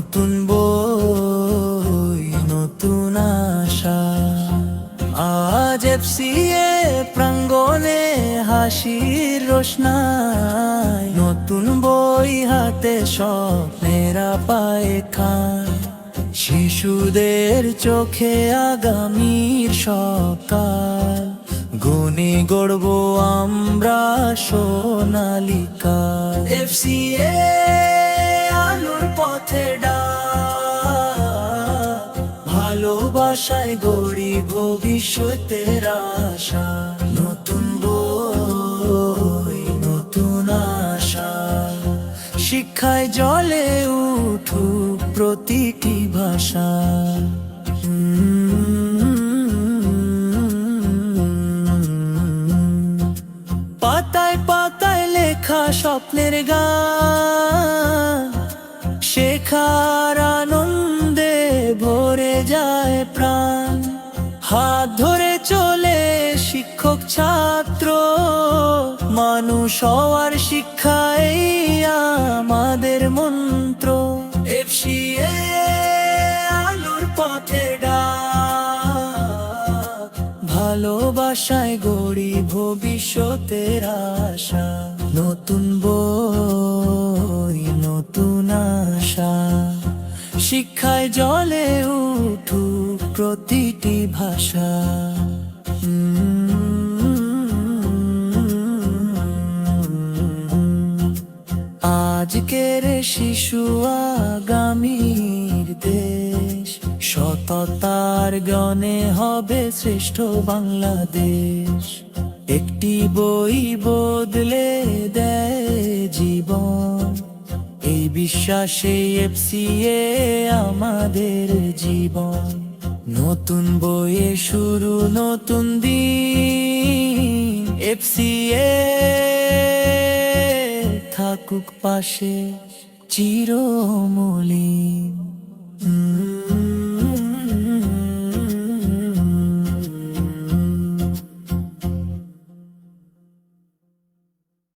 নতুন বই নতুন আশা। আজ এফসিএ প্রাঙ্গণে হাসির রোশনাই, নতুন বই হাতে স্বপ্নেরা পায় খান। শিশুদের চোখে আগামীর সকাল, গুনে গড়ব আমরা সোনালী কাল। এফসিএ আলোর পথে ডাক, ভালোবাসায় গড়ি ভবিষ্যতের আশা। নতুন বই নতুন আশা, শিক্ষায় জ্বলে উঠুক প্রতিটি ভাষা। পাতায় পাতায় লেখা স্বপ্নের গান, শেখার আনন্দে ভরে যায় প্রাণ। হাত ধরে চলে শিক্ষক ছাত্র, মানুষ হওয়ার শিক্ষাই আমাদের মন্ত্র। এফসিএ আলোর পথে ডাক, ভালোবাসায় গড়ি ভবিষ্যতের আশা। নতুন বই নতুন আশা, শিক্ষায় জ্বলে উঠুক প্রতিটি ভাষা। আজকের শিশু আগামীর দেশ, সততার জ্ঞানে হবে শ্রেষ্ঠ বাংলাদেশ। একটি বই বদলে দেয় জীবন, এই বিশ্বাসে এফসিএ আমাদের জীবন। নতুন বইয়ে শুরু নতুন দিন, এফসিএ থাকুক পাশে চিরমলিন।